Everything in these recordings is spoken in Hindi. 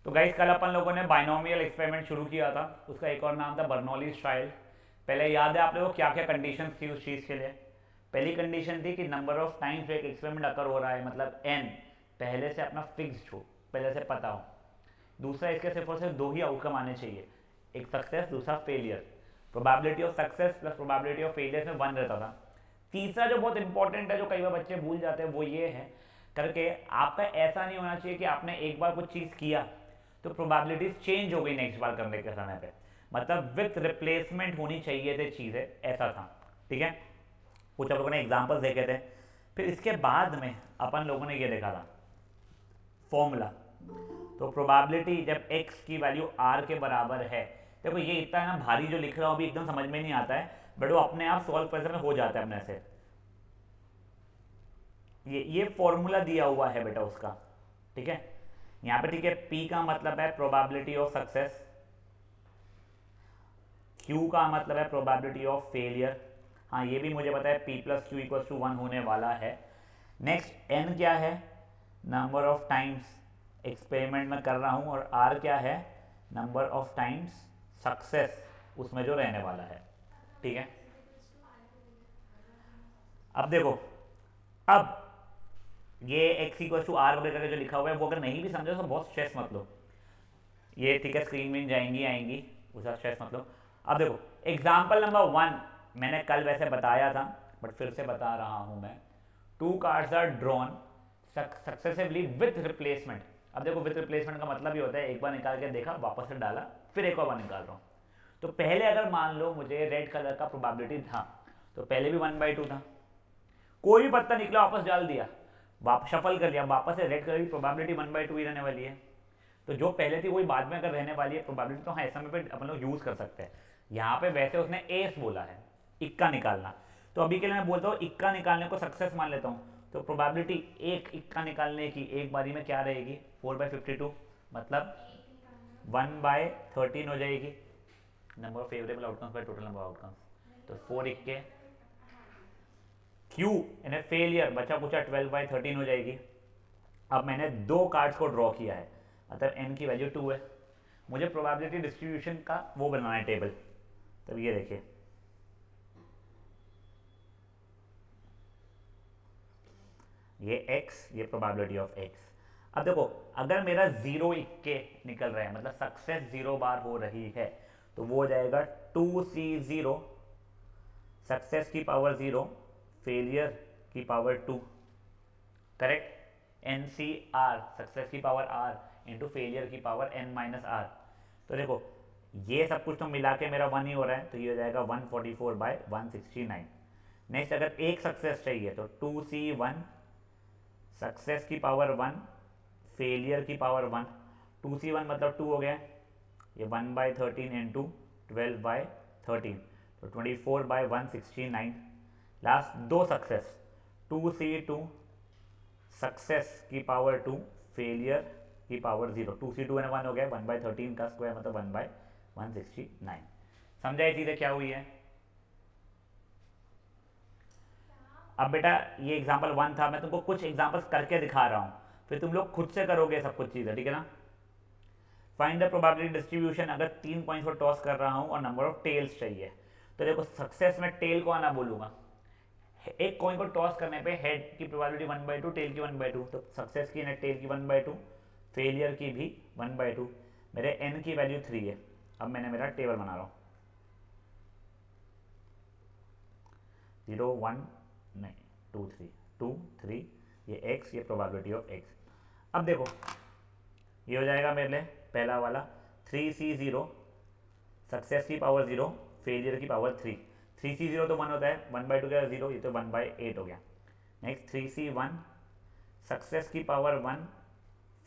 तो गाइस कल अपन लोगों ने बाइनोमियल एक्सपेरिमेंट शुरू किया था, उसका एक और नाम था बर्नौलीज ट्रायल। पहले याद है आप लोगों को क्या क्या कंडीशन थी उस चीज़ के लिए? पहली कंडीशन थी कि नंबर ऑफ टाइम्स एक एक्सपेरिमेंट अकर हो रहा है, मतलब एन पहले से अपना फिक्स्ड हो, पहले से पता हो। दूसरा, इसके सिर्फ और सिर्फ दो ही आउटकम आने चाहिए, एक सक्सेस दूसरा failure. Probability of success plus probability of failure में वन रहता था। तीसरा जो बहुत इंपॉर्टेंट है, जो कई बार बच्चे भूल जाते हैं, वो ये है करके आपका ऐसा नहीं होना चाहिए कि आपने एक बार कुछ चीज़ किया तो प्रोबेबिलिटीज चेंज हो गई नेक्स्ट बार करने के समय पे, मतलब विथ रिप्लेसमेंट होनी चाहिए थे चीज़ें, ऐसा था। ठीक है, कुछ आप लोगों ने एग्जाम्पल्स देखे थे। फिर इसके बाद में अपन लोगों ने ये देखा था फॉर्मूला। तो प्रोबेबिलिटी जब x की वैल्यू r के बराबर है, देखो ये इतना है ना भारी जो लिख रहा हूँ अभी एकदम समझ में नहीं आता है, बट वो अपने आप सॉल्व करने में हो जाता है अपने से। ये फॉर्मूला दिया हुआ है बेटा उसका, ठीक है। यहाँ पे ठीक है, p का मतलब है प्रोबेबिलिटी ऑफ सक्सेस, q का मतलब है प्रोबेबिलिटी ऑफ फेलियर। हाँ ये भी मुझे पता है p plus q equals to 1 होने वाला है। नेक्स्ट n क्या है? नंबर ऑफ टाइम्स एक्सपेरिमेंट में कर रहा हूँ, और r क्या है? नंबर ऑफ टाइम्स सक्सेस उसमें जो रहने वाला है। ठीक है, अब देखो, अब ये x इक्वल टू आर वगैरह जो लिखा हुआ है वो अगर नहीं भी समझो तो बहुत स्ट्रेस मत लो, ये ठीक है स्क्रीन में जाएंगी आएंगी, उसका स्ट्रेस मत लो। अब देखो एग्जाम्पल नंबर 1 मैंने कल वैसे बताया था, बट फिर से बता रहा हूँ मैं। Two cards are drawn successively with replacement. अब देखो विथ रिप्लेसमेंट का मतलब ये होता है एक बार निकाल के देखा, वापस से डाला, फिर एक और बार निकाल रहा हूँ। तो पहले अगर मान लो मुझे रेड कलर का प्रोबेबिलिटी था, तो पहले भी 1/2 था, कोई भी पत्ता निकला वापस डाल दिया, वापस शफल कर दिया, वापस से रेड कलर की प्रोबेबिलिटी 1/2 ही रहने वाली है। तो जो पहले थी वही बाद में अगर रहने वाली है प्रोबेबिलिटी, तो हाँ ऐसा में पे अपन लोग यूज़ कर सकते हैं। यहाँ पे वैसे उसने एस बोला है, इक्का निकालना, तो अभी के लिए मैं बोलता हूँ इक्का निकालने को सक्सेस मान लेता हूँ। तो प्रोबेबिलिटी एक इक्का निकालने की एक बारी में क्या रहेगी? 4/52, मतलब 1/13 हो जाएगी, number of favourable outcomes by total number of outcomes. तो 4 इक्के क्यू यानी फेलियर बचा कुचा 12/13 हो जाएगी। अब मैंने दो कार्ड्स को ड्रॉ किया है, मतलब n की वैल्यू 2 है, मुझे प्रोबेबिलिटी डिस्ट्रीब्यूशन का वो बनाना है टेबल। तब ये देखिए, ये x, ये प्रोबेबिलिटी ऑफ x। अब देखो अगर मेरा 0 इक्के निकल रहा है, मतलब सक्सेस 0 बार हो रही है, तो वो हो जाएगा 2c0 सक्सेस की पावर 0 फेलियर की power 2, correct. N C r success की पावर r इंटू फेलियर की पावर n-r। तो देखो ये सब कुछ तो मिला के मेरा 1 ही हो रहा है, तो ये हो जाएगा 144/169। नेक्स्ट अगर एक सक्सेस चाहिए तो 2c1 सक्सेस की पावर 1 फेलियर की पावर 1, 2c1 मतलब 2 हो गया, ये 1/13 इंटू 12/13, तो 24/169। लास्ट दो सक्सेस, 2c2 सक्सेस की पावर 2 फेलियर की पावर 0, 2c2 एंड 1 हो गया, 1/13 का स्क्वायर मतलब 1/169। समझा ये चीज़ें क्या हुई है? अब बेटा ये एग्जाम्पल 1 था, मैं तुमको कुछ एग्जाम्पल्स करके दिखा रहा हूँ, फिर तुम लोग खुद से करोगे सब कुछ चीज़ें, ठीक है ना। फाइंड द प्रोबेबिलिटी डिस्ट्रीब्यूशन, अगर 3 पॉइंट्स पर टॉस कर रहा हूँ और नंबर ऑफ टेल्स चाहिए, तो देखो सक्सेस में टेल को आना बोलूँगा, एक कॉइन को टॉस करने पे हेड की प्रोबेबिलिटी 1/2, टेल की 1/2, तो सक्सेस की नेट टेल की 1/2, फेलियर की भी 1/2। मेरे एन की वैल्यू 3 है। अब मैंने मेरा टेबल बना रहा हूँ, 0 1 नहीं 2 3 2 3, ये एक्स, ये प्रोबेबिलिटी ऑफ एक्स। अब देखो ये हो जाएगा मेरे लिए पहला वाला 3c0 सक्सेस की पावर 0 फेलियर की पावर 3, 3c0 तो 1 होता है, 1/2 का 0, ये तो 1/8 हो गया। नेक्स्ट 3c1 सक्सेस की पावर 1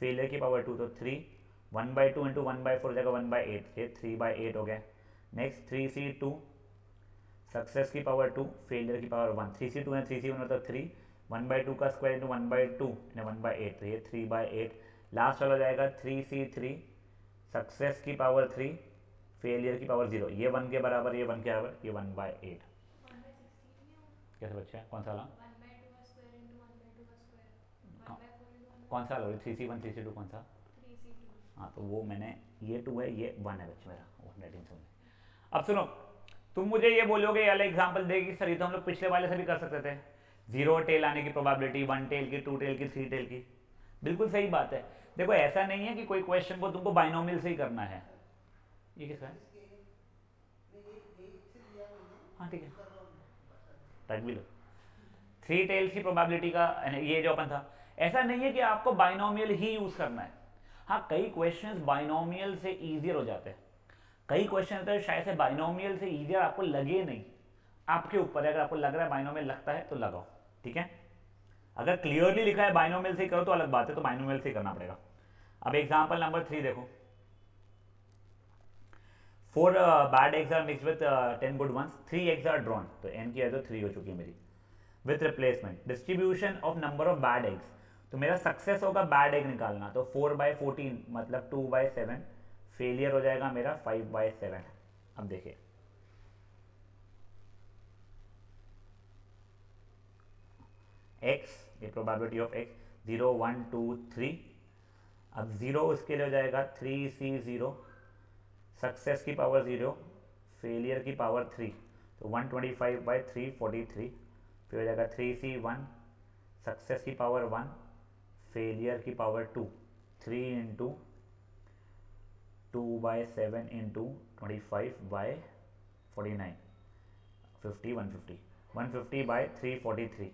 फेलियर की पावर 2, तो 3, 1/2 इंटू 1/4 हो जाएगा 1/8, ये 3/8 हो गया। नेक्स्ट 3c2 सक्सेस की पावर 2 फेलियर की पावर 1, 3c2 है 3c1 मतलब 3, 1/2 का स्क्वायर इंटू 1/2 यानी 1/8, तो ये 3/8। लास्ट वाला जाएगा 3c3 सक्सेस की पावर 3 फेलियर की पावर 0, ये 1 के बराबर, ये 1 के बराबर, ये 1/8। कैसे बच्चे कौन सा वाला? कौन सा वाला? 3c1 3c2 कौन सा? हाँ तो वो मैंने, ये 2 है, ये 1 है बच्चे मेरा, वो नेटिंग समझ। अब सुनो, तुम मुझे ये बोलोगे, ये वाला एग्जाम्पल देगी सर, ये तो हम लोग पिछले वाले से भी कर सकते थे, 0 टेल आने की प्रोबेबिलिटी, 1 टेल की, 2 टेल की, 3 टेल की। बिल्कुल सही बात है। देखो ऐसा नहीं है कि कोई क्वेश्चन को तुमको बाइनोमियल से ही करना है। ये किसका है? हाँ ठीक है, रख भी लो। 3 टेल्स की प्रोबेबिलिटी का ये जो अपन था, ऐसा नहीं है कि आपको बाइनोमियल ही यूज करना है। हाँ कई क्वेश्चंस बाइनोमियल से इजियर हो जाते हैं, कई क्वेश्चन होते हैं शायद से बाइनोमियल से इजियर आपको लगे नहीं, आपके ऊपर है, अगर आपको लग रहा है बाइनोमियल लगता है तो लगाओ, ठीक है। अगर क्लियरली लिखा है बाइनोमियल से ही करो तो अलग बात है, तो बाइनोमियल से ही करना पड़ेगा। अब एग्जाम्पल नंबर 3 देखो, 4 bad eggs are mix with 10 good ones, 3 eggs are drawn, तो n की है तो 3 हो चुकी है मेरी। With replacement distribution of number of bad eggs, तो मेरा सक्सेस होगा बैड एग निकालना, तो 4/14 मतलब 2/7, फेलियर हो जाएगा मेरा 5/7। अब देखिए x, ये प्रोबेबिलिटी ऑफ x, 0 1 2 3, अब 0 उसके लिए हो जाएगा 3C0, सक्सेस की पावर 0, फेलियर की पावर 3, तो 125/343, फिर हो जाएगा 3C1, सक्सेस की पावर 1, फेलियर की पावर 2, 3 इंटू 2/7 इंटू 25/49, 50 150, 150/343,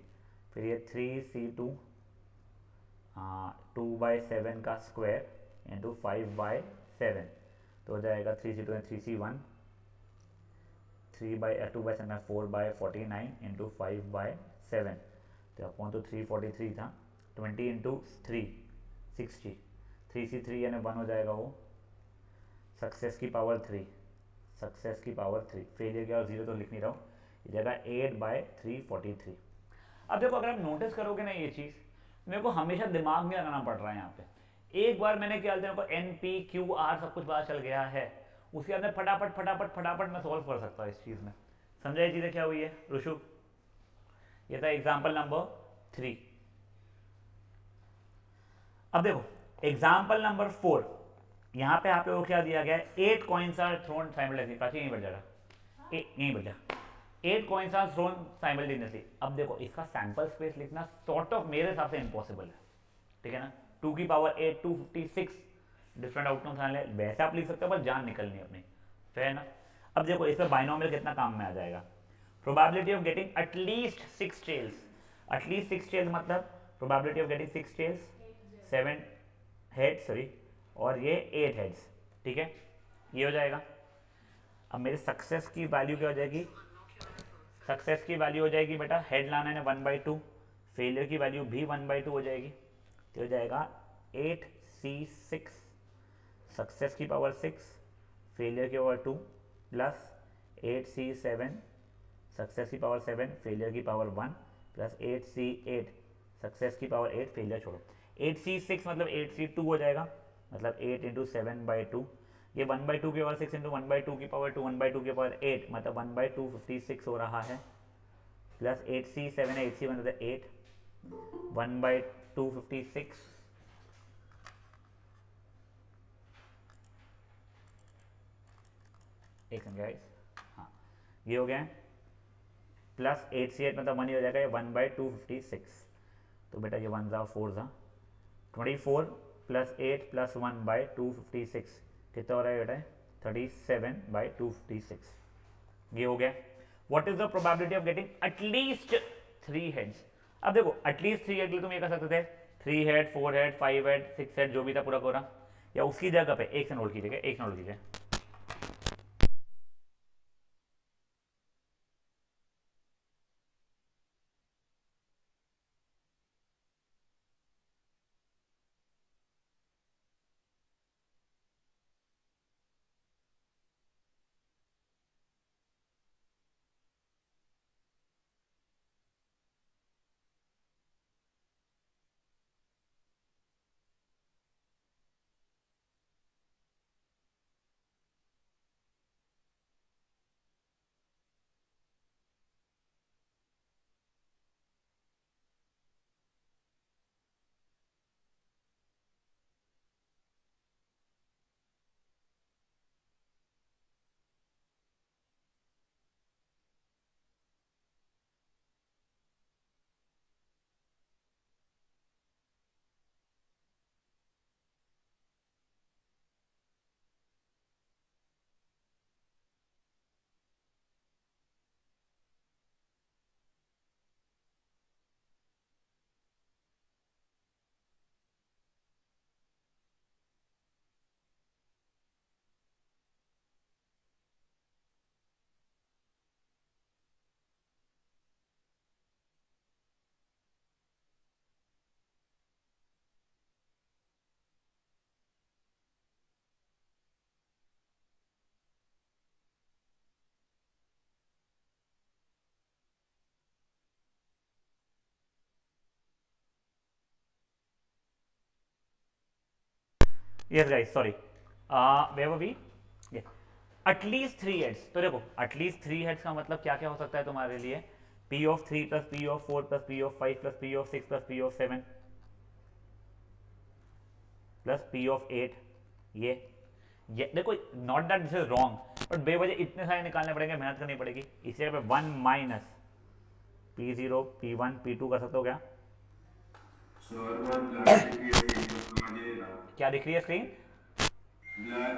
फिर ये 3C2 2/7 का स्क्वायर इंटू 5/7, तो हो जाएगा 3C2 एंड 3C1, 2/7 4/49 इंटू 5/7, तो अपॉन तो 343 था, 20 इंटू 3 60, 3C3 यानी 1 हो जाएगा वो, सक्सेस की पावर 3, सक्सेस की पावर 3, फेलियर की और 0 तो लिख नहीं रहा हूँ, ये जगह 8/343। अब देखो अगर आप नोटिस करोगे ना ये चीज़, मेरे को हमेशा दिमाग में लगाना पड़ रहा है यहाँ पे। एक बार मैंने क्या मेरे को NP, QR सब कुछ पता चल गया है, उसके अंदर फटाफट फटाफट फटाफट मैं सॉल्व कर सकता हूँ इस चीज़ में। समझा ये चीज़ें क्या हुई है ऋषु? ये था एग्जाम्पल नंबर 3। अब देखो एग्जाम्पल नंबर 4, यहाँ पे आप लोगों को क्या दिया गया है, 8 coins are thrown simultaneously, Prachi यहीं बैठ जाएगा, यहीं बैठ जा, 8 कॉइन्स आर थ्रोन साइमल्टेनियसली। अब देखो इसका सैंपल स्पेस लिखना सॉर्ट ऑफ मेरे हिसाब से इम्पॉसिबल है, ठीक है ना, 2 की पावर 8 256 डिफरेंट आउटकम्स आने, वैसे आप लिख सकते हो पर जान निकलनी अपनी, फेयर ना। अब देखो इस पर बाइनोमियल कितना काम में आ जाएगा, probability of getting at least 6 tails, at least 6 tails मतलब probability of getting 6 tails 7 head sorry, और ये 8 हेड्स, ठीक है, ये हो जाएगा। अब मेरे सक्सेस की वैल्यू क्या हो जाएगी, सक्सेस की वैल्यू हो जाएगी बेटा, हेड लाना है 1/2, फेलियर की वैल्यू भी 1/2 हो जाएगी, तो हो जाएगा 8C6, सक्सेस की पावर 6, फेलियर की पावर 2, प्लस 8C7, सक्सेस की पावर 7, फेलियर की पावर 1, प्लस 8C8, सक्सेस की पावर 8, फेलियर छोड़ो, 8C6 मतलब 8C2 हो जाएगा, मतलब 8 इंटू 7/2, ये 1/2 की पावर 6 इंटू 1/2 की पावर 2, 1/2 की पावर 8, मतलब 1/2 56 हो रहा है, प्लस 8C7 है, 8C1 होता है 8, 1/2 56, एक सेकंड गाइस, हाँ ये हो गया, प्लस 8C8 मतलब 1 ही हो जाएगा, ये 1/2 56, तो बेटा ये 1 ज़ा 4 ज़ा 24 प्लस 8 प्लस 1/2 56 कितना हो रहा है बेटा, 37/256, ये हो गया। What is the probability of getting at least 3 heads? अब देखो एटलीस्ट 3 हेड के लिए तुम ये कर सकते थे 3 हेड 4 हेड 5 हेड 6 हेड जो भी था पूरा पूरा, या उसकी जगह पे एक से नोट कीजिएगा, एक नोट कीजिए, यस गाइस सॉरी, वे वो भी एटलीस्ट 3 हेड्स। तो देखो एटलीस्ट 3 हेड्स का मतलब क्या क्या हो सकता है तुम्हारे लिए, P of 3 plus P of 4 plus P of 5 plus P of 6 plus P of 7 plus P of 8। ये देखो not that this is wrong, but बेवजह इतने सारे निकालने पड़ेंगे, मेहनत करनी पड़ेगी। इसी पे 1 माइनस P0 P1 P2 कर सकते हो क्या? सर बहुत ब्लर दिख रही है स्क्रीन, तो समझ ही नहीं रहा। क्या दिख रही है स्क्रीन? ब्लर।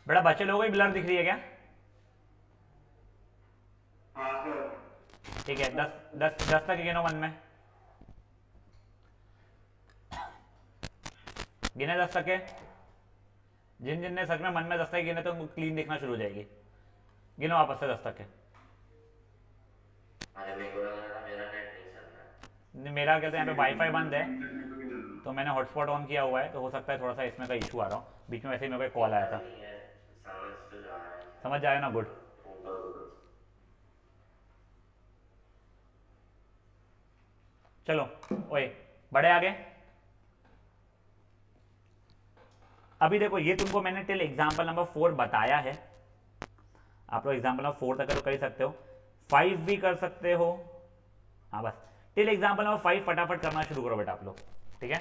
बेटा बच्चे लोगों को ब्लर दिख रही है क्या? हाँ सर। ठीक है, 10 तक गिनो मन में, गिने 10 तक के। जिन जिन ने सच में मन में 10 तक गिने तो उनको क्लीन दिखना शुरू हो जाएगी। गिनो आपस से 10 तक के। अरे मेरे को लगा था मेरा नेट नहीं चल रहा मेरा कहते हैं यहाँ पे वाईफाई बंद है, इंटरनेट तो नहीं चल तो मैंने हॉटस्पॉट ऑन किया हुआ है, तो हो सकता है थोड़ा सा इसमें का इशू आ रहा हो। बीच में वैसे ही मेरे को एक कॉल है। आया पता था। नहीं है, समझ तो जा रहा है। समझ जाए ना, गुड। ऊपर ऊपर चलो ओए, बड़े आगे। अभी देखो ये तुमको मैंने टिल एग्जाम्पल नंबर 4 बताया है, आप लोग एग्जाम्पल नंबर 4 तक तो कर ही सकते हो, 5 भी कर सकते हो। हाँ बस टिल एग्जाम्पल नंबर 5 फटाफट करना शुरू करो बेटा आप लोग, ठीक है?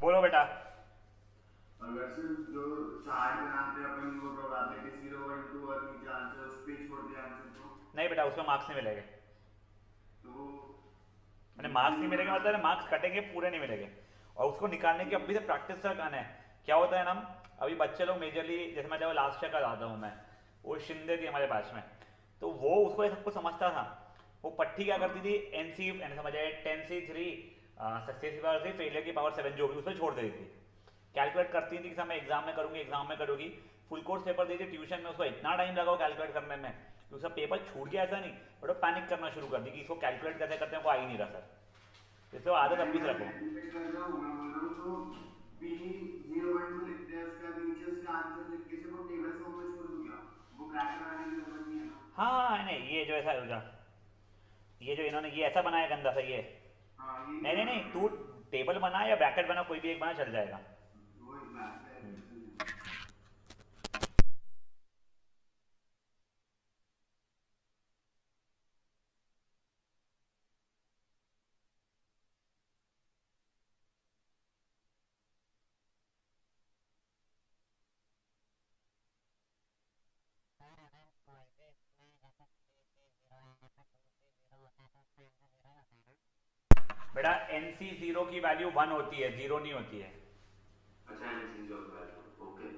बोलो बेटा। अगर सिर्फ जो चार्ट बनाते हैं अपन वो प्रोबेबिलिटी 0 1 2 और नीचे आंसर उस पे छोड़ दिया आंसर तो। नहीं बेटा उसमें मार्क्स नहीं मिलेंगे। तो मैंने मार्क्स नहीं मिलेंगे मतलब मार्क्स कटेंगे, पूरे नहीं मिलेंगे। और उसको निकालने की अभी से प्रैक्टिस का करना है। क्या होता है ना, अभी बच्चे लोग मेजरली, जैसे मैं जब लास्ट ईयर का आता हूँ मैं, वो शिंदे थी हमारे पास में, तो वो उसको ये सब कुछ समझता था। वो पट्टी क्या करती थी, एन सी एन समझ आए 10C3 सक्सेस की पावर थी, फेलियर की पावर 7 जो भी उसमें छोड़ देती थी। कैलकुलेट करती थी कि सर मैं एग्जाम में करूँगी, एग्जाम में करूँगी। फुल कोर्स पेपर दी थी ट्यूशन में, उसको इतना टाइम लगा कैलकुलेट करने में कि उसका पेपर छूट गया ऐसा नहीं, बट वो पैनिक करना शुरू कर दी कि इसको कैलकुलेट कैसे करते हैं, वो आ ही नहीं रहा सर। इसलिए वो आदत मैं अभी से मैं रखो। कैलकुलेट कर रहा हूँ, मैं बोल रहा हूँ तो बी 0.2 लिखते हैं, उसका नीचे उसका आंसर लिख के सिर्फ वो टेबल फॉर्म में छोड़ दूंगा, वो ब्रैकेट लगाने की जरूरत नहीं है ना। हाँ नहीं, ये जो ऐसा रुझा, ये जो इन्होंने ये ऐसा बनाया गंदा सा ये, हाँ ये नहीं नहीं नहीं नहीं, बनाना तू है। टेबल बना या ब्रैकेट बना, कोई भी एक बना चल जाएगा। वो एक बात है, चल जाएगा। बेटा NC0 की वैल्यू 1 होती है, 0 नहीं होती है। अच्छा एनसी जो वैल्यू, ओके।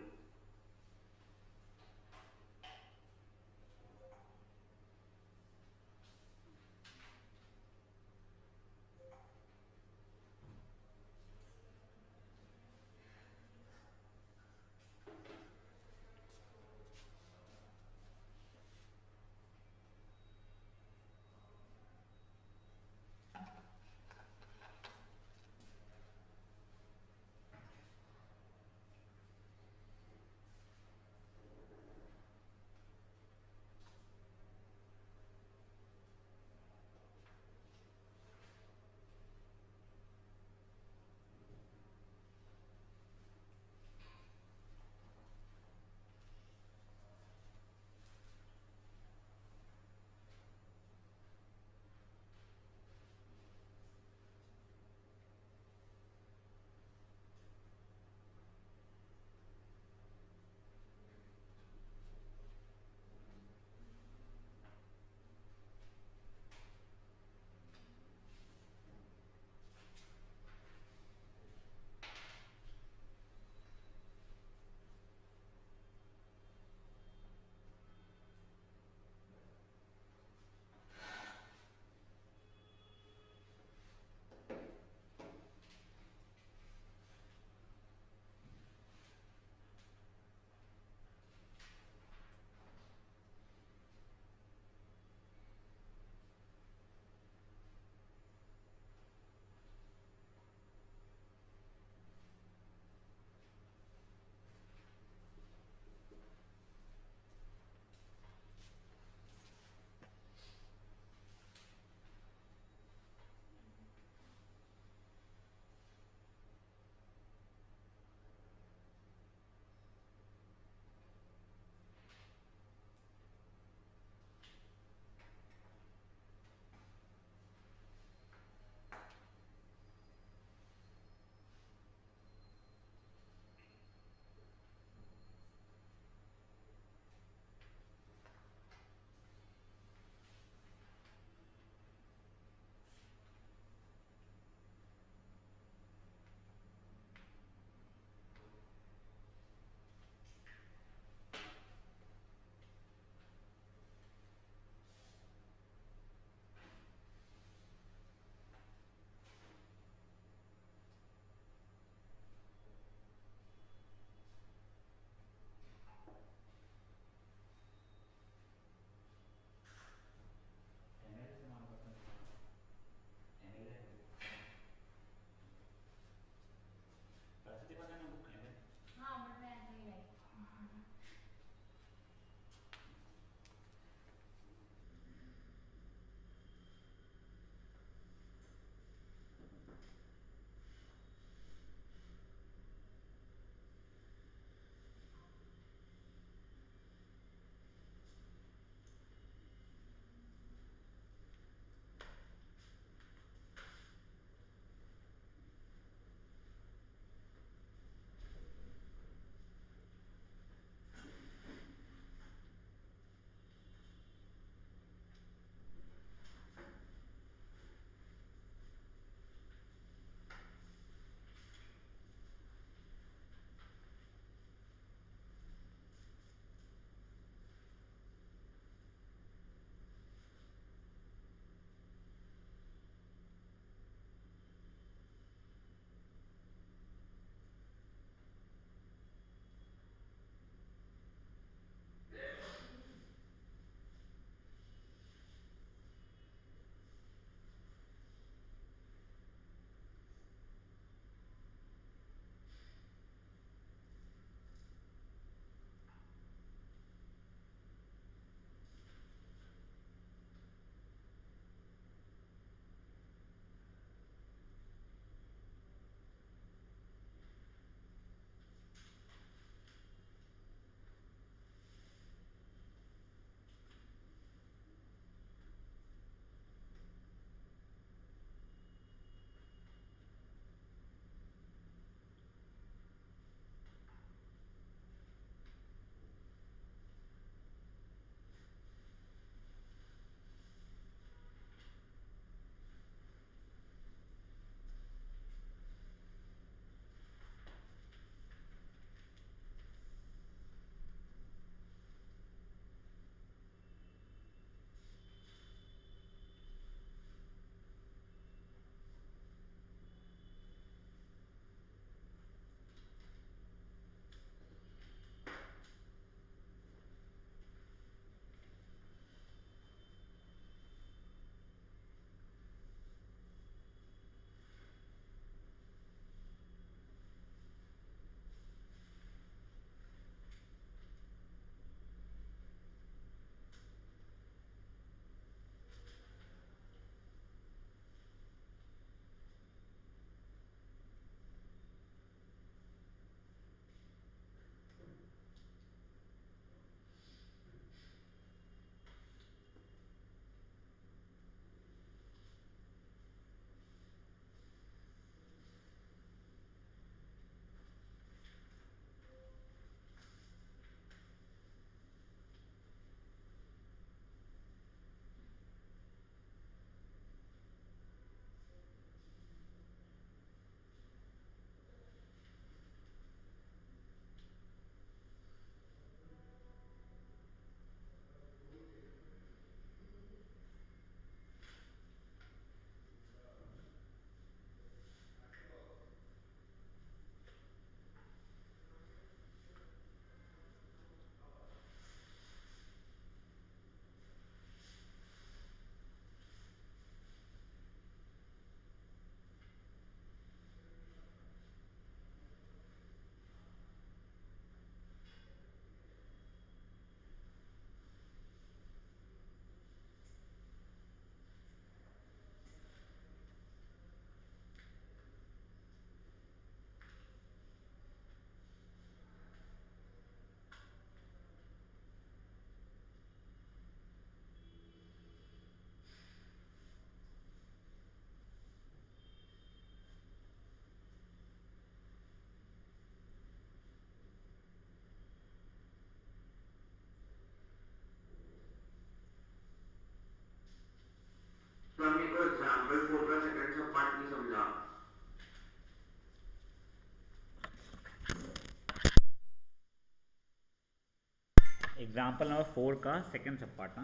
एग्जाम्पल नंबर 4 का सेकेंड सब पार्ट ना,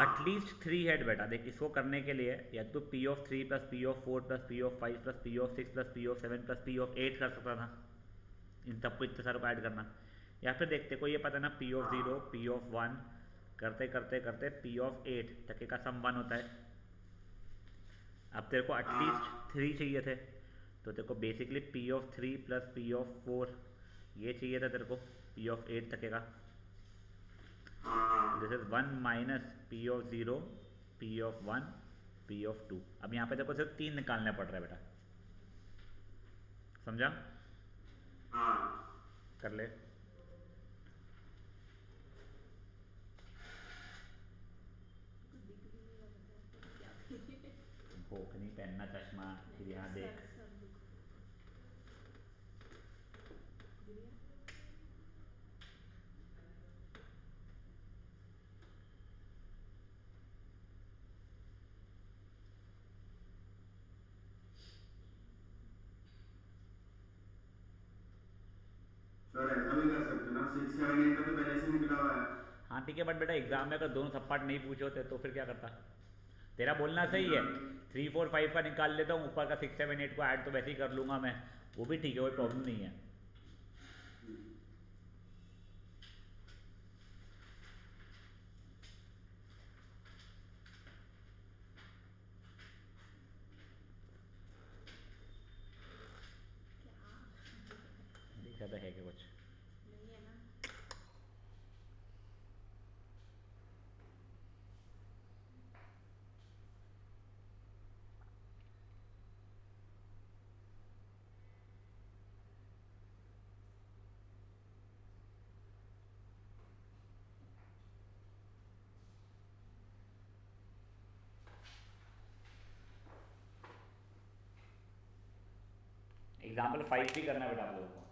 एटलीस्ट 3 हेड बेटा। देख इसको करने के लिए या तो P of 3 plus P of 4 plus P of 5 plus P of 6 plus P of 7 plus P of 8 कर सकता था, इन सबको इतने सारों को ऐड करना। या फिर देखते को ये पता ना पी ऑफ 0 पी ऑफ 1 करते करते करते पी ऑफ 8 तक का सम 1 होता है। अब तेरे को एटलीस्ट 3 चाहिए थे, तो तेरे को basically P of 3 plus P of 4 ये चाहिए था तेरे को पी ऑफ 8 तक का। This is 1 minus P of 0 P of 1 P of 2। अब यहाँ पे देखो सिर्फ 3 निकालने पड़ रहा है बेटा, समझा? कर ले। भूख नहीं, पहनना चश्मा, फिर यहाँ देख। सर ऐसा भी कर सकते ना, 6 7 8 का तो पहले से निकला हुआ है। हाँ ठीक है, बट बेटा एग्जाम में अगर दोनों सब पार्ट नहीं पूछे होते तो फिर क्या करता? तेरा बोलना सही है, 3 4 5 का निकाल लेता हूँ, ऊपर का 6 7 8 को ऐड तो वैसे ही कर लूँगा मैं, वो भी ठीक है, कोई प्रॉब्लम नहीं है। देखा था है क्या कुछ? नहीं है ना। एग्जाम्पल 5 भी करना है बेटा आप लोगों को।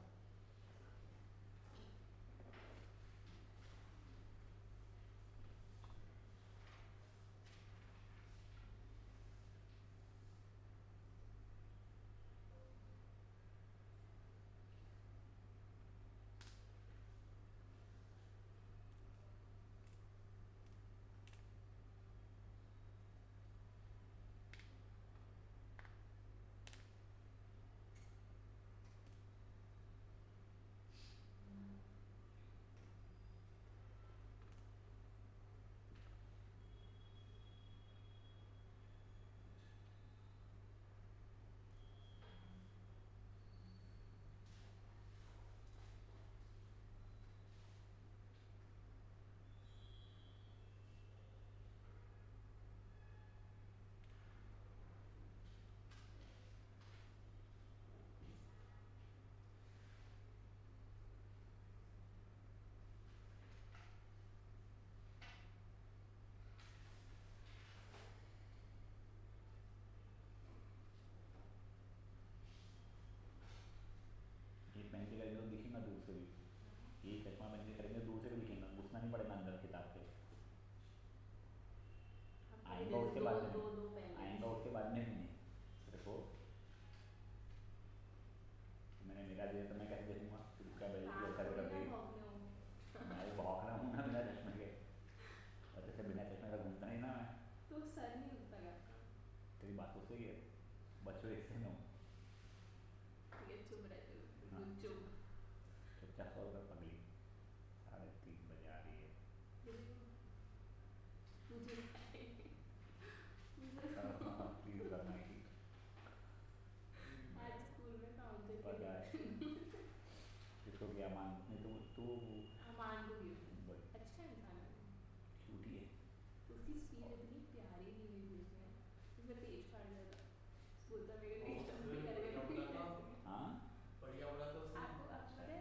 ये पेन के करेंगे तो दिखेगा दूर से भी, ये चश्मा पेन के करेंगे दूर से भी दिखेगा, घुसना नहीं पड़ेगा अंदर किताब के। आएगा उसके बाद में, आएगा उसके बाद में भी नहीं। देखो मैंने मेरा दिया तो मैं कैसे देखूंगा? उसका बैलेंस ऐसा कर देगी, मैं भौंक रहा हूँ ना बिना चश्मे के, और जैसे बिना चश्मे का घूमता नहीं ना मैं। तो सर नहीं उठता क्या आपका? तेरी बात तो सही है, बच्चों इससे नो। ये चुप रहते हो, हाँ। बिल्कुल चुप। चुपचाप सो कर पगली, 3:30 बजे आ रही है। मुझे प्लीज करना ही आज स्कूल में काउंटर पता है किसको क्या मान, नहीं तो तू अमान को भी बड़ी अच्छा इंसान है। क्यूटी है। उसकी स्पीच इतनी प्यारी दी हुई थी उसने, उसने पेज फाड़ दिया था, बोलता मेरे पेज पे करेगा। हाँ बढ़िया बोला तो उसने। आपको पता है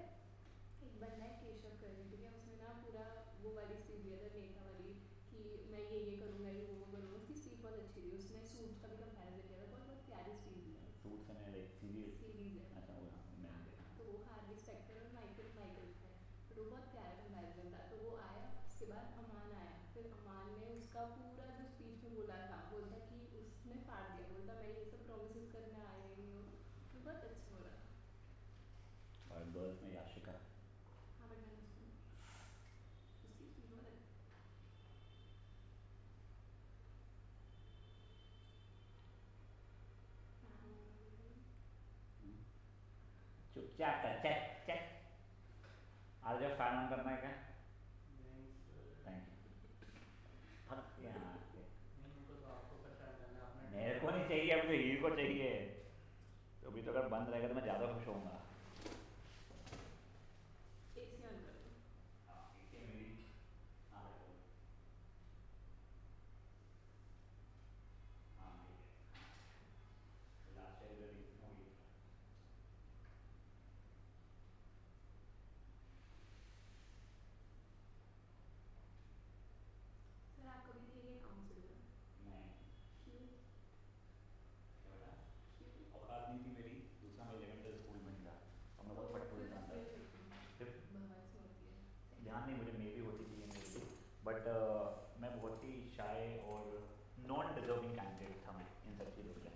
एक बंदा है केशव करके, ठीक है, उसने ना पूरा वो वाली स्पीच दिया था नेता वाली कि मैं ये करूँगा, ये वो करूँगा। उसकी स्पीच बहुत अच्छी थी, उसने सूट का भी कंपैरिजन किया था, बहुत बहुत प्यारी स्पीच दी है। सूट से लाइक सीरीज। सीरीज है। अच्छा वो हाँ मैंने देखा। तो वो हार्वी स्पेक्टर और माइकल माइकल थे, तो वो बहुत प्यारा कंपैरिजन था। तो वो आया, उसके बाद अमान आया, फिर अमान ने उसका पूरा जो स्पीच में बोला था, बोलता कि उसने फाड़ दिया, बोलता मैं ये सब प्रोमिस करने आई नहीं हूँ। तो बहुत अच्छा बोला था। और गर्ल्स में याशिका। हाँ बट मैंने सुना चेक कर, चेक चेक। आज जब फैन ऑन करना है क्या? Thank you. फक यहाँ से। मेरे को नहीं चाहिए, अभी तो हीर को चाहिए। तो अभी तो अगर बंद रहेगा तो मैं ज़्यादा खुश होऊंगा। एसी ऑन कर दो। हाँ, इसे मेरी हाँ देखो। हाँ ठीक है। लास्ट टाइम जो रीजन होगी। सर आप कभी दिए काउंसिल में? नहीं, क्यों? क्या बेटा? क्यों? औकात नहीं थी मेरी। दूसरा मैं 11th स्कूल में था और मैं बहुत फटफट इंसान था। सिर्फ भवन से होती है। ध्यान नहीं, मुझे मे भी होती थी मेरे भी, बट मैं बहुत ही शाय और नॉन डिजर्विंग कैंडिडेट था मैं इन सब चीज़ों से।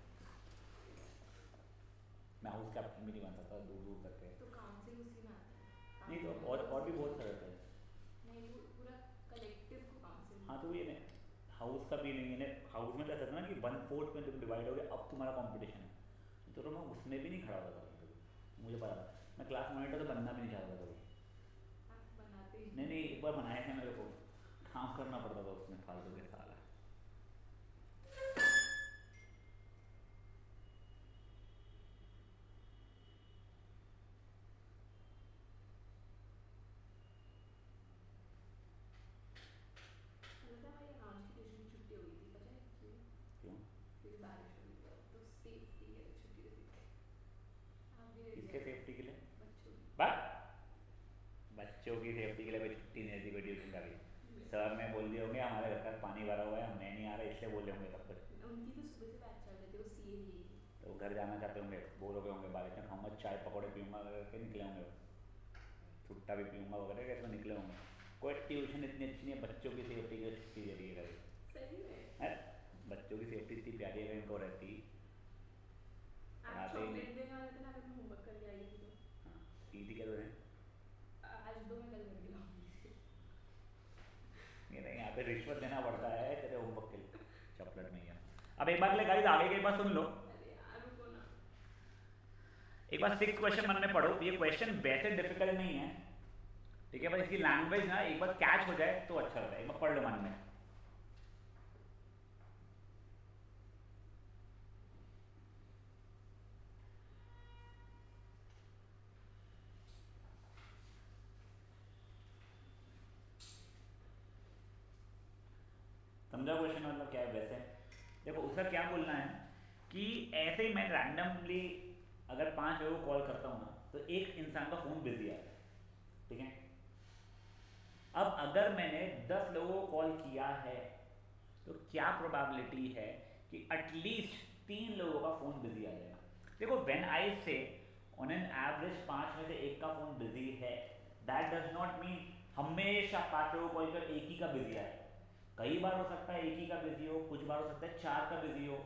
मैं हाउस कैप्टन भी नहीं बन सकता दूर दूर करके। तो काउंसिल उसी में आता है। नहीं तो और भी बहुत सारे थे। नहीं, वो पूरा कलेक्टिव को काउंसिल। हाँ तो ये नहीं, हाउस का भी नहीं है। हाउस में ऐसा था ना कि 1/4 में तुम डिवाइड हो गया, अब तुम्हारा कंपटीशन है। तो मैं उसमें भी नहीं खड़ा होता था कभी, मुझे पता था। मैं क्लास मॉनिटर तो बनना भी नहीं चाहता था कभी। आप बनाते ही नहीं, एक बार बनाए थे मेरे को, काम करना पड़ता था उसमें फालतू के साला। पता है आज की ट्यूशन की छुट्टी हो गई थी, पता है क्यों? क्यों? क्योंकि बारिश हो गई थी, तो सेफ्टी के लिए छुट्टी दे दी थी। आप भी दे किसके दिया सेफ्टी के लिए? बच्चों की। बस बच्चों की सेफ्टी के लिए कोई छुट्टी नहीं देती कोई ट्यूशन का भी। सर ने बोल दिए होंगे हमारे घर तक पानी भरा हुआ है, मैं नहीं आ रहा, इसलिए बोले होंगे सब कुछ। उनकी तो सुबह से बैच चल रही थी, वो सीए ही थी। तो वो घर जाना चाहते होंगे, बोल रहे होंगे बारिश में खाऊंगा चाय पकौड़े पीऊंगा करके निकले होंगे वो। छुट्टा भी पीऊंगा वगैरह कैसे निकले होंगे। कोई ट्यूशन इतनी अच्छी नहीं है बच्चों की सेफ्टी की छुट्टी दे रही है कभी। सही में है? बच्चों की सेफ्टी इतनी प्यारी है इनको रहती, आप पढ़ाते ही नहीं। चॉकलेट देने वाले थे ना, अगर मैं होमवर्क करके आई थी तो। हाँ की थी क्या तुमने? आज दो मैं कल करके लाऊंगी। ये नहीं, यहाँ पे रिश्वत देना पड़ता है तेरे होमवर्क के लिए, चॉकलेट नहीं है। अब एक बार के लिए गाइस आगे की एक बात सुन लो। अरे यार रुको ना। एक बार 6 क्वेश्चन मन में पढ़ो। ये क्वेश्चन वैसे डिफिकल्ट नहीं है, ठीक है, पर इसकी लैंग्वेज ना एक बार कैच हो जाए तो अच्छा होता है। एक बार पढ़ लो मन में। समझा क्वेश्चन मतलब क्या है? वैसे देखो उसका क्या बोलना है कि ऐसे ही मैं रैंडमली अगर 5 लोगों को कॉल करता हूँ ना तो एक इंसान का फ़ोन बिजी आता है, ठीक है। अब अगर मैंने 10 लोगों को कॉल किया है तो क्या प्रोबेबिलिटी है कि एटलीस्ट 3 लोगों का फ़ोन बिजी आ जाएगा। देखो व्हेन आई से ऑन एन एवरेज 5 में से एक का फ़ोन बिजी है, दैट डज नॉट मीन हमेशा 5 लोगों को कॉल कर एक ही का बिजी आए। कई बार हो सकता है एक ही का बिजी हो, कुछ बार हो सकता है 4 का बिजी हो,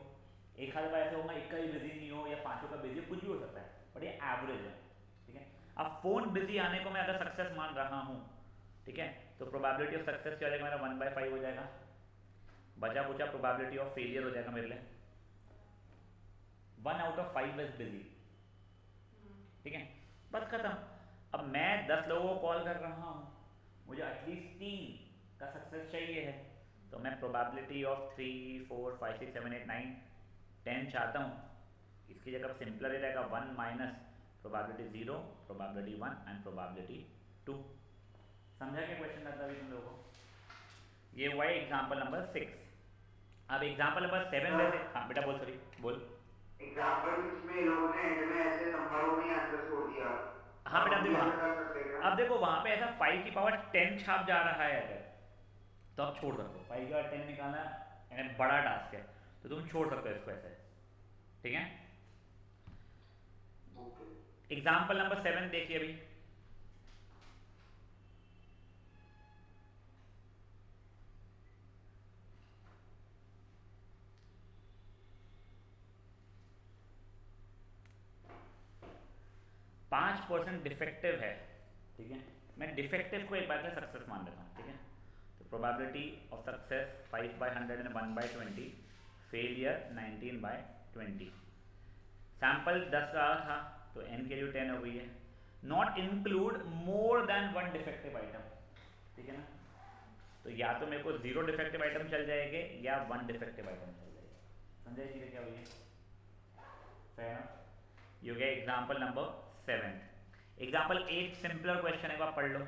एक आध बार ऐसे होगा एक का ही बिजी नहीं हो या 5 का बिजी हो, कुछ भी हो सकता है, बट ये एवरेज है, ठीक है। अब फ़ोन बिजी आने को मैं अगर सक्सेस मान रहा हूँ, ठीक है, तो प्रोबेबिलिटी ऑफ सक्सेस क्या हो जाएगा मेरा 1/5 हो जाएगा। बचा कुचा प्रोबेबिलिटी ऑफ फेलियर हो जाएगा मेरे लिए 1 out of 5 इज बिजी, ठीक है, बस खत्म। अब मैं 10 लोगों को कॉल कर रहा हूँ, मुझे एटलीस्ट 3 का सक्सेस चाहिए है, तो मैं प्रोबेबिलिटी ऑफ 3, 4, 5, 6, 7, 8, 9, 10 चाहता हूँ। इसकी जगह सिंपलर ही रहेगा 1 minus probability 0, probability 1 and probability 2। समझा क्या क्वेश्चन आता है तुम लोगों को? ये हुआ है एग्जाम्पल नंबर 6। अब एग्जाम्पल नंबर 7 में से, हाँ बेटा बोल, सॉरी बोल। एग्जाम्पल 6 में लोगों ने एंड में ऐसे नंबरों में आंसर छोड़ दिया। हाँ बेटा देखो, हम क्या कर सकते हैं क्या? अब देखो वहाँ पे ऐसा 5 की पावर 10 छाप जा रहा है अगर, तो आप छोड़ सकते हो। 5 की पावर 10 निकालना यानी बड़ा टास्क है, तो तुम छोड़ सकते हो इसको ऐसे, ठीक है। ओके। एग्जाम्पल नंबर 7 देखिए अभी। पाँच % डिफेक्टिव है, ठीक है। मैं डिफेक्टिव को एक बार का सक्सेस मान लेता हूँ, ठीक है। तो probability of success 5/100 and 1/20, failure 19/20। Sample 10 रहा था तो n की वैल्यू 10 हो गई है, not include more than one defective item, ठीक है ना। तो या तो मेरे को 0 डिफेक्टिव आइटम चल जाएंगे या 1 डिफेक्टिव आइटम चल जाएगी। समझे चीज़ें क्या हुई है? ये हो गया example number 7। Example 8 simpler question है, आप पढ़ लो।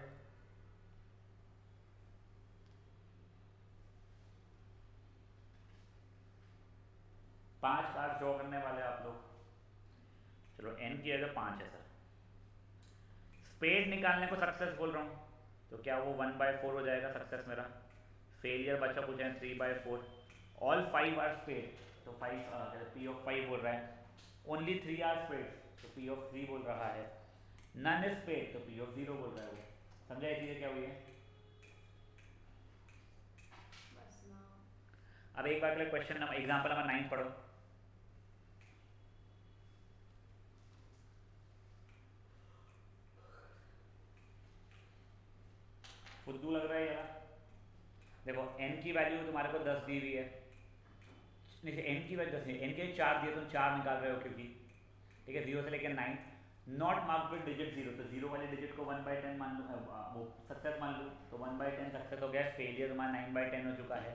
पांच कार्ड ड्रॉ करने वाले आप लोग। चलो n की जगह 5 है सर। स्पेड निकालने को सक्सेस बोल रहा हूँ, तो क्या वो 1/4 हो जाएगा सक्सेस मेरा। फेलियर बचा कुछ है 3/4। ऑल 5 आर स्पेड, तो 5 p ऑफ 5 बोल रहा है। ओनली 3 आर स्पेड, तो p ऑफ 3 बोल रहा है। नन इज स्पेड, तो p ऑफ 0 बोल रहा है वो। समझा ये चीज़ें क्या हुई है? बस ना। अब एक बार के लिए क्वेश्चन नंबर एग्जाम्पल नंबर 9 पढ़ो। फुद्दू लग रहा है यार। देखो n की वैल्यू तुम्हारे को 10 दी हुई है, नहीं n की वैल्यू 10 नहीं, n के 4 दिए, तुम 4 निकाल रहे हो क्योंकि, ठीक है, 0 से लेकर 9। नॉट मार्क विद डिजिट 0, तो 0 वाले डिजिट को 1/10 मान लो, वो सक्सेस मान लो, तो 1/10 सक्सेस हो गया। फेलियर तुम्हारा 9/10 हो चुका है।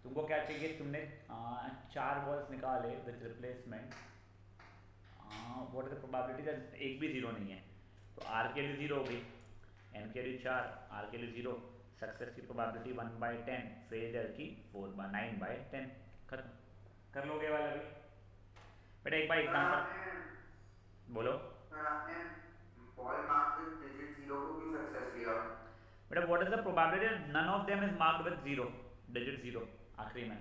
तुमको क्या चाहिए? तुमने 4 बॉल्स निकाले with replacement, what is the probability? एक भी 0 नहीं है, तो r के लिए 0 हो गई, n के लिए 4, r के लिए 0। सक्सेस की प्रोबेबिलिटी 1/10, फेलियर की 9/10। खत्म कर लोगे वाला भी। बेटा एक बार एग्जाम्पल बोलो। सर आपने बॉल मार्क विद डिजिट 0 को क्यों सक्सेस लिया? बेटा what is the probability none of them is marked with 0, digit 0 आखिरी में।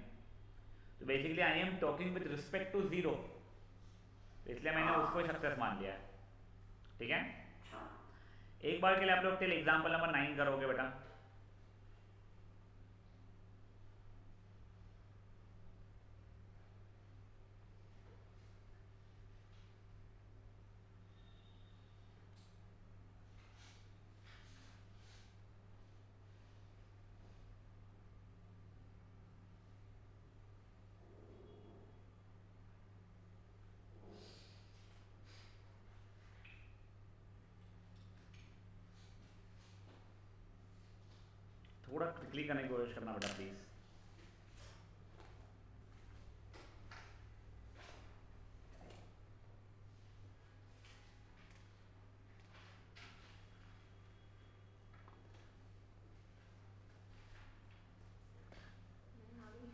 तो basically I am talking with respect to 0, तो इसलिए मैंने उसको ही सक्सेस मान लिया है, ठीक है। एक बार के लिए आप लोग टिल एग्जाम्पल नंबर 9 करोगे बेटा। थोड़ा क्विकली करने की कोशिश करना बेटा प्लीज। मैं आ गई।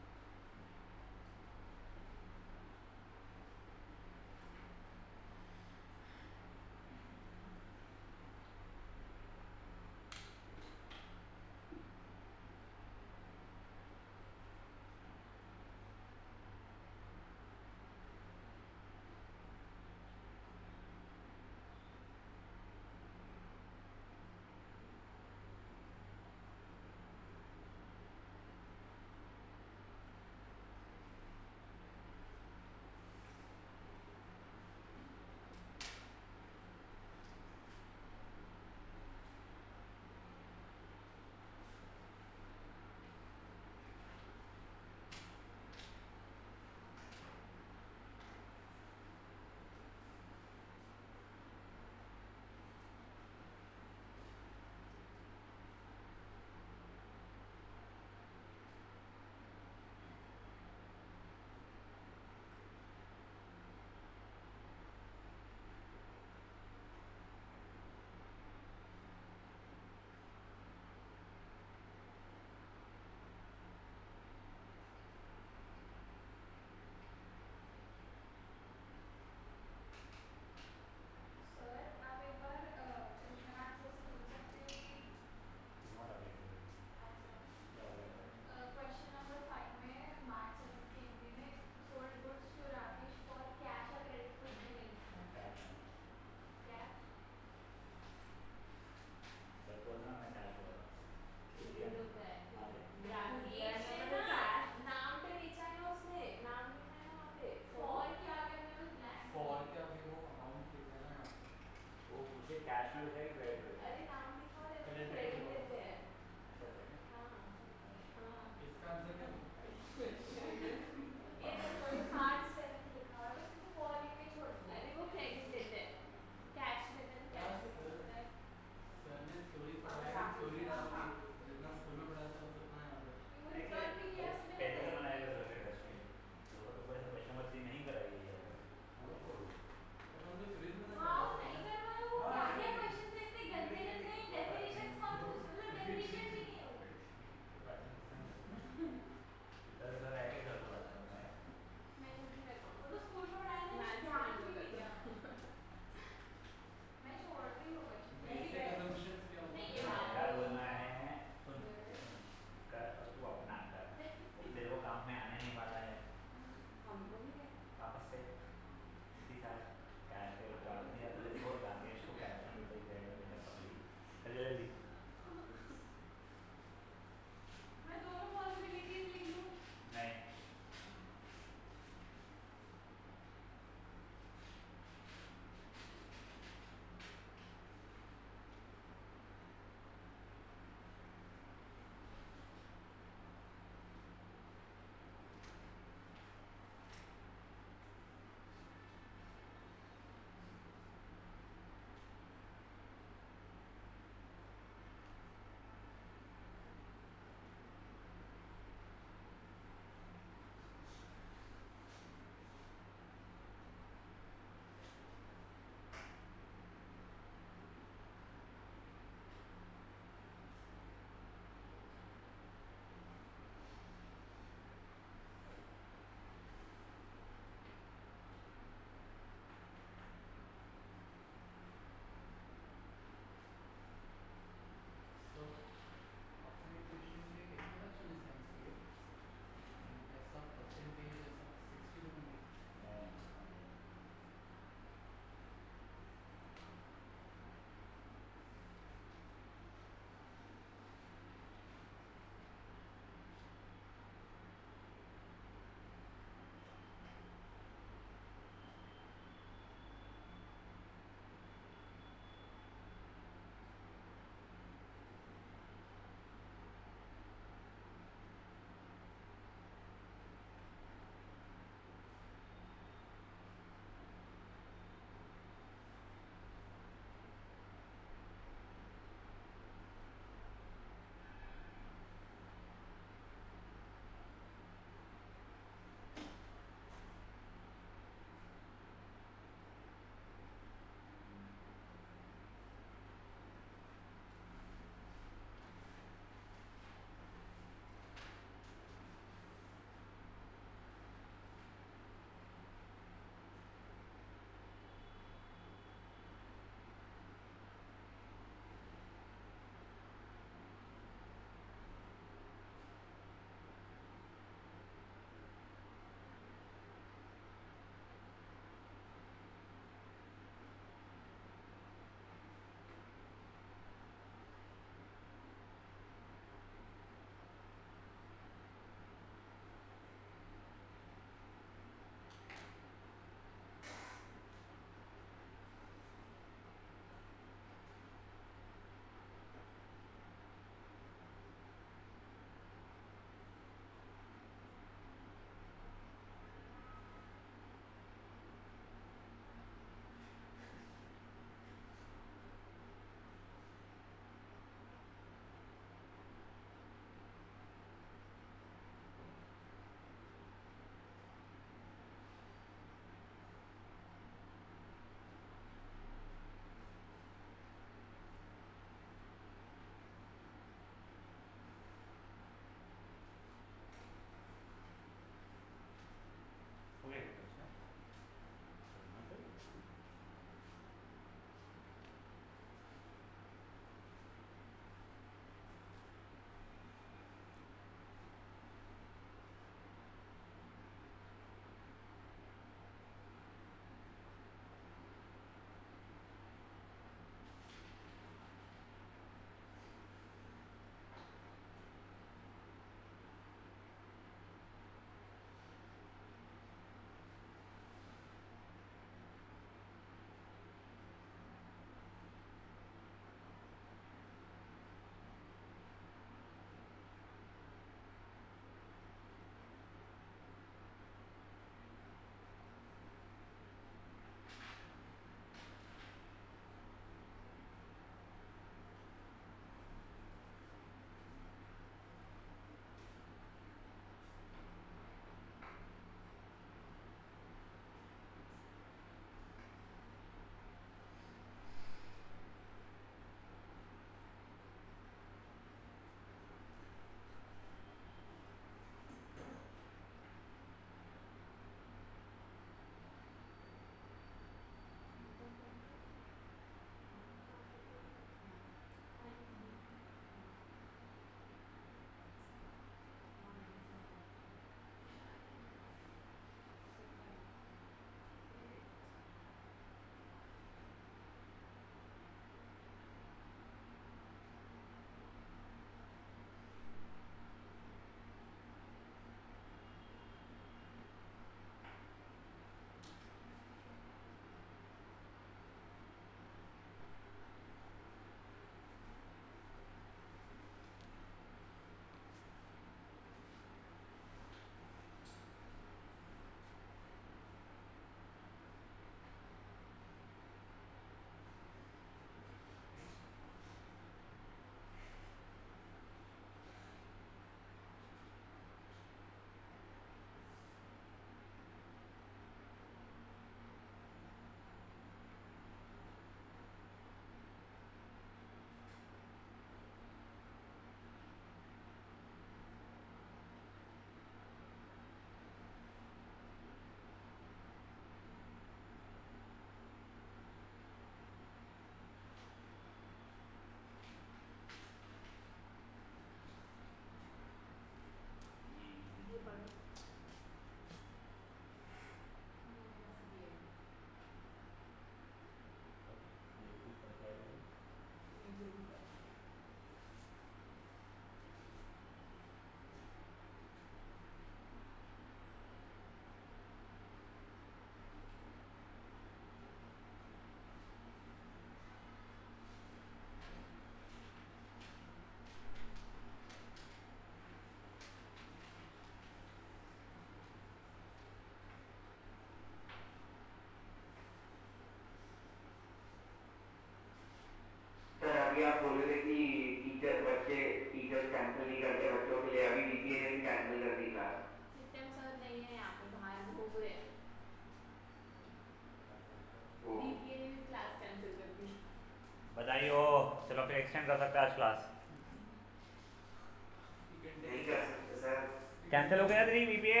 कैंसिल हो गया तेरी बीपीए?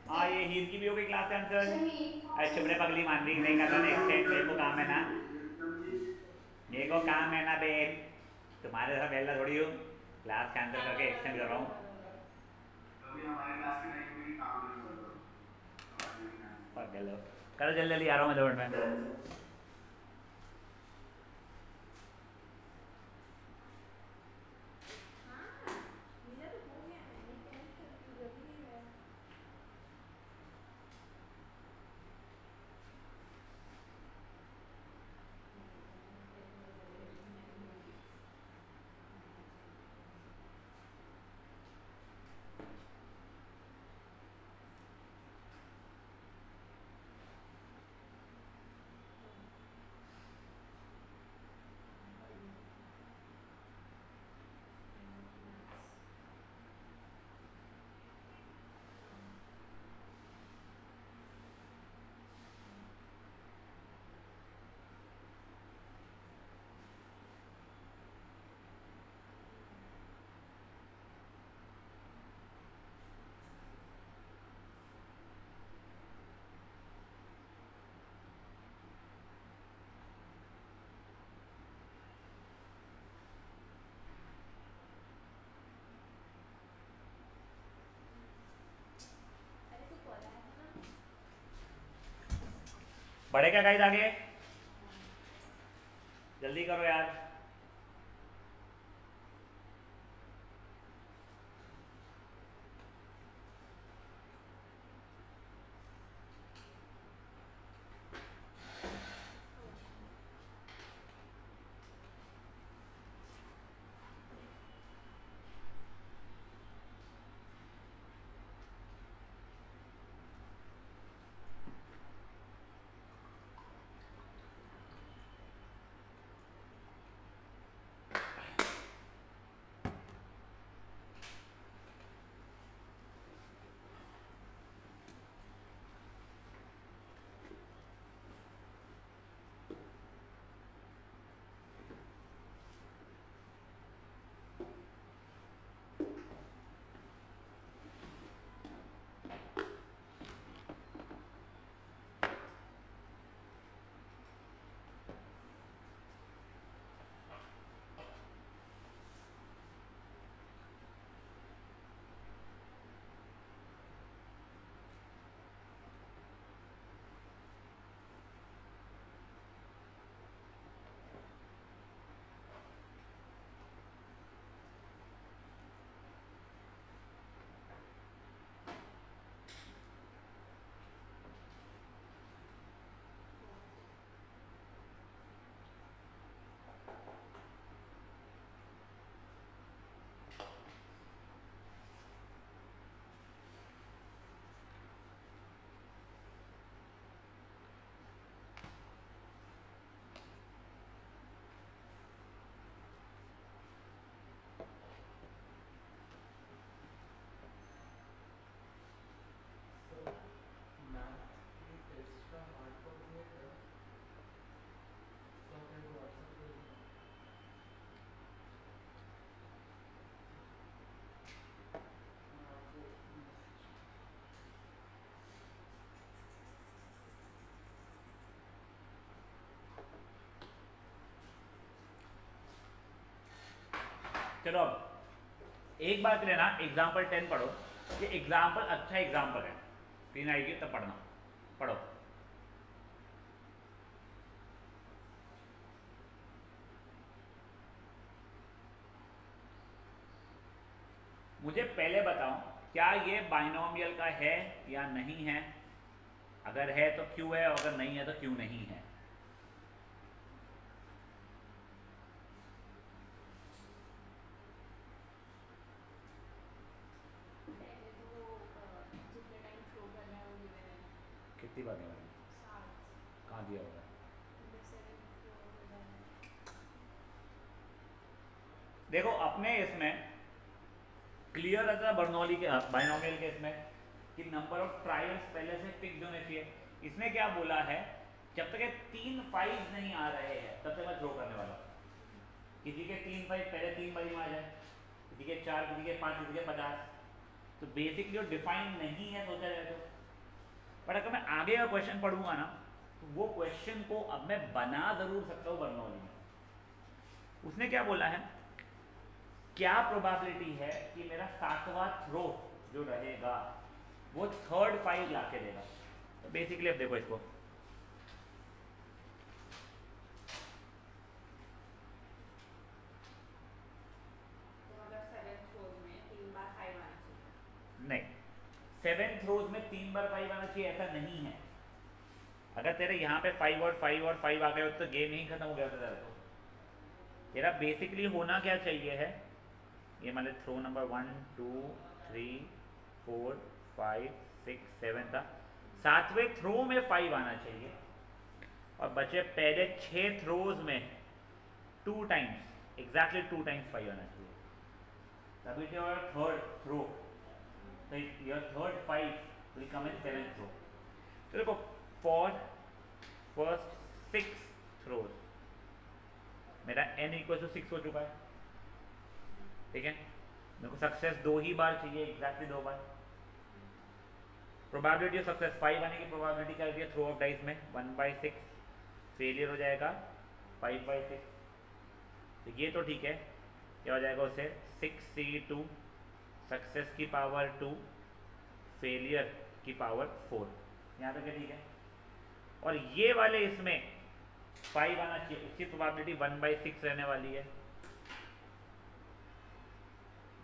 हाँ ये हीर की भी हो गई क्लास कैंसिल। अरे चुप रे पगली, मान रही नहीं करना नेक्स्ट टाइम, मेरे को काम है ना, मेरे को काम है ना बेन, तुम्हारे साथ बेला थोड़ी हूँ क्लास कैंसिल करके एक्सटेंड कर रहा हूँ। कभी हमारे क्लास के टाइम में ही काम नहीं होता था। पागल हो। करो जल्दी जल्दी आ रहा हूँ मैं 2 मिनट में। हाँ मेरा तो हो गया, मैंने टेंथ कर दी, जल्दी नहीं गया। अरे तू कॉल आया था ना। बढ़े क्या गाइस आगे, जल्दी करो यार। चलो अब एक बात लेना, एग्जाम्पल 10 पढ़ो। ये एग्जाम्पल अच्छा एग्जाम्पल है, 3 आएगी तब पढ़ना, पढ़ो। मुझे पहले बताओ क्या ये बाइनोमियल का है या नहीं है, अगर है तो क्यों है, और अगर नहीं है तो क्यों नहीं है। पहले तो जितने टाइम फ्लो करना है वो गिवन है। कितनी बात है भाई, 7 कहाँ दिया होगा? देखो अपने इसमें क्लियर रहता है बर्नौली के बाइनोमियल के इसमें कि नंबर ऑफ ट्रायल्स पहले से फिक्स होने चाहिए। इसने क्या बोला है, जब तक ये 3 5 नहीं आ रहे हैं तब तक मैं थ्रो करने वाला हूँ। किसी के 3 5 पहले 3 बारी में आ जाए, किसी के 4, किसी के 5, किसी के 50, तो बेसिकली वो डिफाइन नहीं है सोचा जाए तो। बट अगर मैं आगे का क्वेश्चन पढ़ूंगा ना तो वो क्वेश्चन को अब मैं बना जरूर सकता हूँ बर्नौली में। उसने क्या बोला है, क्या प्रोबेबिलिटी है कि मेरा 7वां थ्रो जो रहेगा वो थर्ड 5 ला के देगा। तो बेसिकली अब देखो इसको, तो मतलब 7 थ्रोज में 3 बार 5 आना चाहिए। नहीं, 7 थ्रोज में 3 बार 5 आना चाहिए ऐसा नहीं है। अगर तेरे यहाँ पे 5 और 5 और 5 आ गए हो तो गेम ही खत्म हो गया तेरा। तो तेरा बेसिकली होना क्या चाहिए है, ये मान लो थ्रो नंबर 1 2 3 4 5 6 7 था, 7वें थ्रो में 5 आना चाहिए और बचे पहले 6 थ्रोज में 2 टाइम्स एग्जैक्टली 2 टाइम्स 5 आना चाहिए, तभी तो योर थर्ड थ्रो, तो your third 5 will come in 7th throw. तो देखो फॉर फर्स्ट 6 थ्रोज मेरा n इक्वल टू 6 हो चुका है, ठीक है। मेरे को सक्सेस 2 ही बार चाहिए, exactly 2 bar. Probability of success 5 आने की प्रोबेबिलिटी क्या होती है थ्रो ऑफ डाइस में 1/6, फेलियर हो जाएगा 5/6। तो ये तो ठीक है, क्या हो जाएगा उससे 6c2 सक्सेस की पावर 2 फेलियर की पावर 4, यहाँ तक ठीक है। और ये वाले इसमें 5 आना चाहिए, उसकी प्रोबेबिलिटी 1/6 रहने वाली है।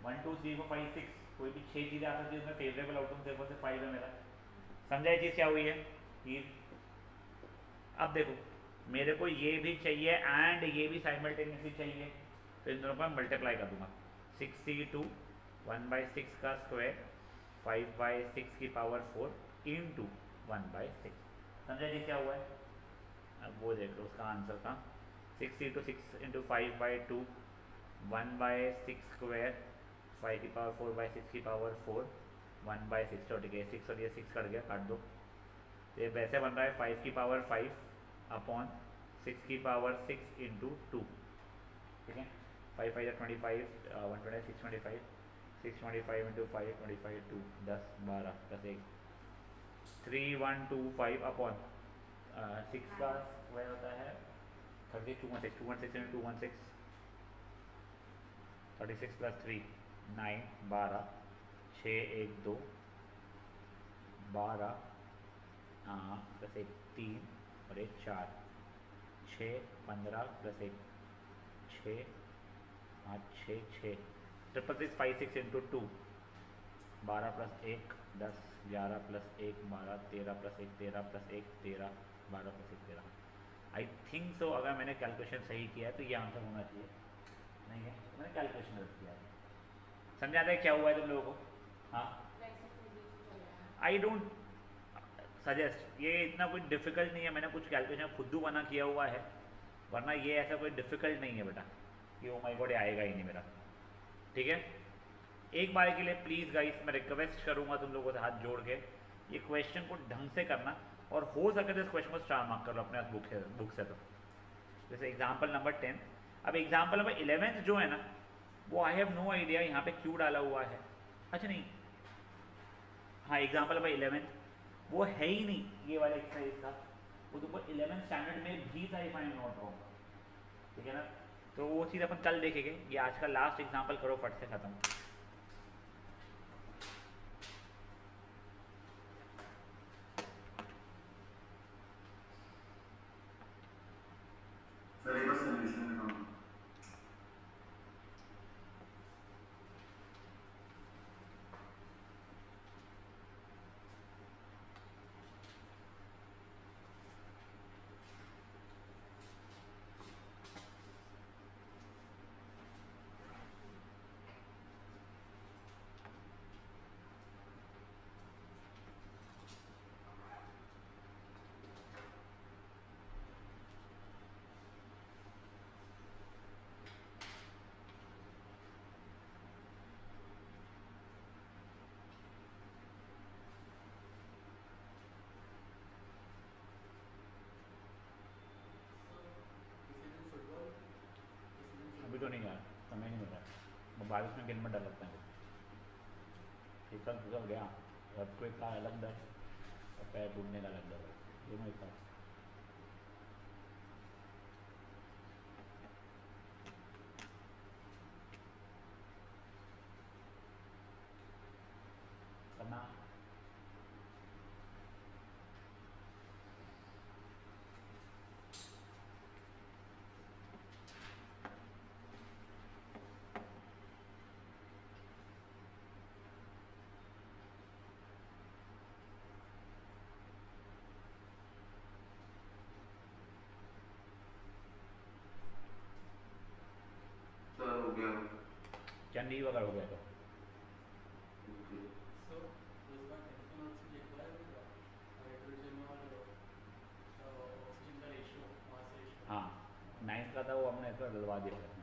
1 2 3 4 5 6 कोई भी 6 चीज़ें आ सकती है उसमें, फेवरेबल आउटकम देखो से 5 है मेरा। समझा ये चीज़ क्या हुई है ये। अब देखो मेरे को ये भी चाहिए एंड ये भी साइमल्टेनियसली चाहिए, तो इन दोनों को मैं मल्टीप्लाई कर दूंगा। 6c2 1/6 का स्क्वायर 5/6 की पावर 4 इंटू 1/6। समझा जी क्या हुआ है। अब वो देख लो उसका आंसर था 6c2 6 इंटू 5/2 1/6 स्क्वायर 5 की पावर 4/6 की पावर 4 1/6 छोड़ गए 6 और ये 6 कट गया, काट दो। ये वैसे बन रहा है 5 की पावर 5 अपॉन 6 की पावर 6 इंटू 2, ठीक है। 5 5 25 126 25 625 इंटू 5 25 2 10 12 प्लस 1 3125 अपॉन 6 का स्क्वायर होता है 3216 216 इंटू 216 36 प्लस 3 9 12 6 1 2 12 प्लस 1 3 और 1 4 6 15 plus 1 6 5 6 6 666 56 into 2 12 plus 1 10 11 plus 1 12 13 plus 1 13 plus 1 13 12 plus 1 13। I think so अगर मैंने कैलकुलेशन सही किया है तो ये आंसर होना चाहिए, नहीं है तो मैंने कैलकुलेशन गलत किया है। समझ आता है क्या हुआ है तुम लोगों को। हाँ वैसे तो भी तो चल रहा है। आई डोंट सजेस्ट, ये इतना कुछ डिफ़िकल्ट नहीं है, मैंने कुछ कैलकुलेशन खुद बना किया हुआ है, वरना ये ऐसा कोई डिफ़िकल्ट नहीं है बेटा कि ओ माय गॉड ये आएगा ही नहीं मेरा, ठीक है। एक बार के लिए प्लीज़ गाइस मैं रिक्वेस्ट करूँगा तुम लोगों से हाथ जोड़ के ये क्वेश्चन को ढंग से करना, और हो सके तो इस क्वेश्चन को स्टार मार्क कर लो अपने बुक से। तो जैसे एग्जाम्पल नंबर 10, अब एग्जाम्पल नंबर 11 जो है ना वो आई हैव नो आइडिया यहाँ पे क्यों डाला हुआ है। अच्छा नहीं, हाँ एग्जाम्पल नंबर 11 वो है ही नहीं ये वाला एक्सरसाइज का, वो तुमको 11th स्टैंडर्ड में भी था if I am not wrong, ठीक है ना। तो वो चीज़ अपन कल देखेंगे, ये आज का लास्ट एग्जाम्पल करो फट से ख़त्म। सर एक बार सॉल्यूशन दिखाओ। अभी तो नहीं यार, समय नहीं मिल रहा है, वो बारिश में गिन में डर लगता है, फिसल गया, अर्थक्वेक का अलग डर और पैर टूटने का अलग डर, दोनों एक साथ। करना सर हो गया। चंडी वगैरह हो गया तो So those का टेंशन also लिखा है क्या? हाइड्रोजन और ऑक्सीजन का रेशियो, मास रेशियो। हाँ 9 का था वो हमने ऐसा डलवा दिया था।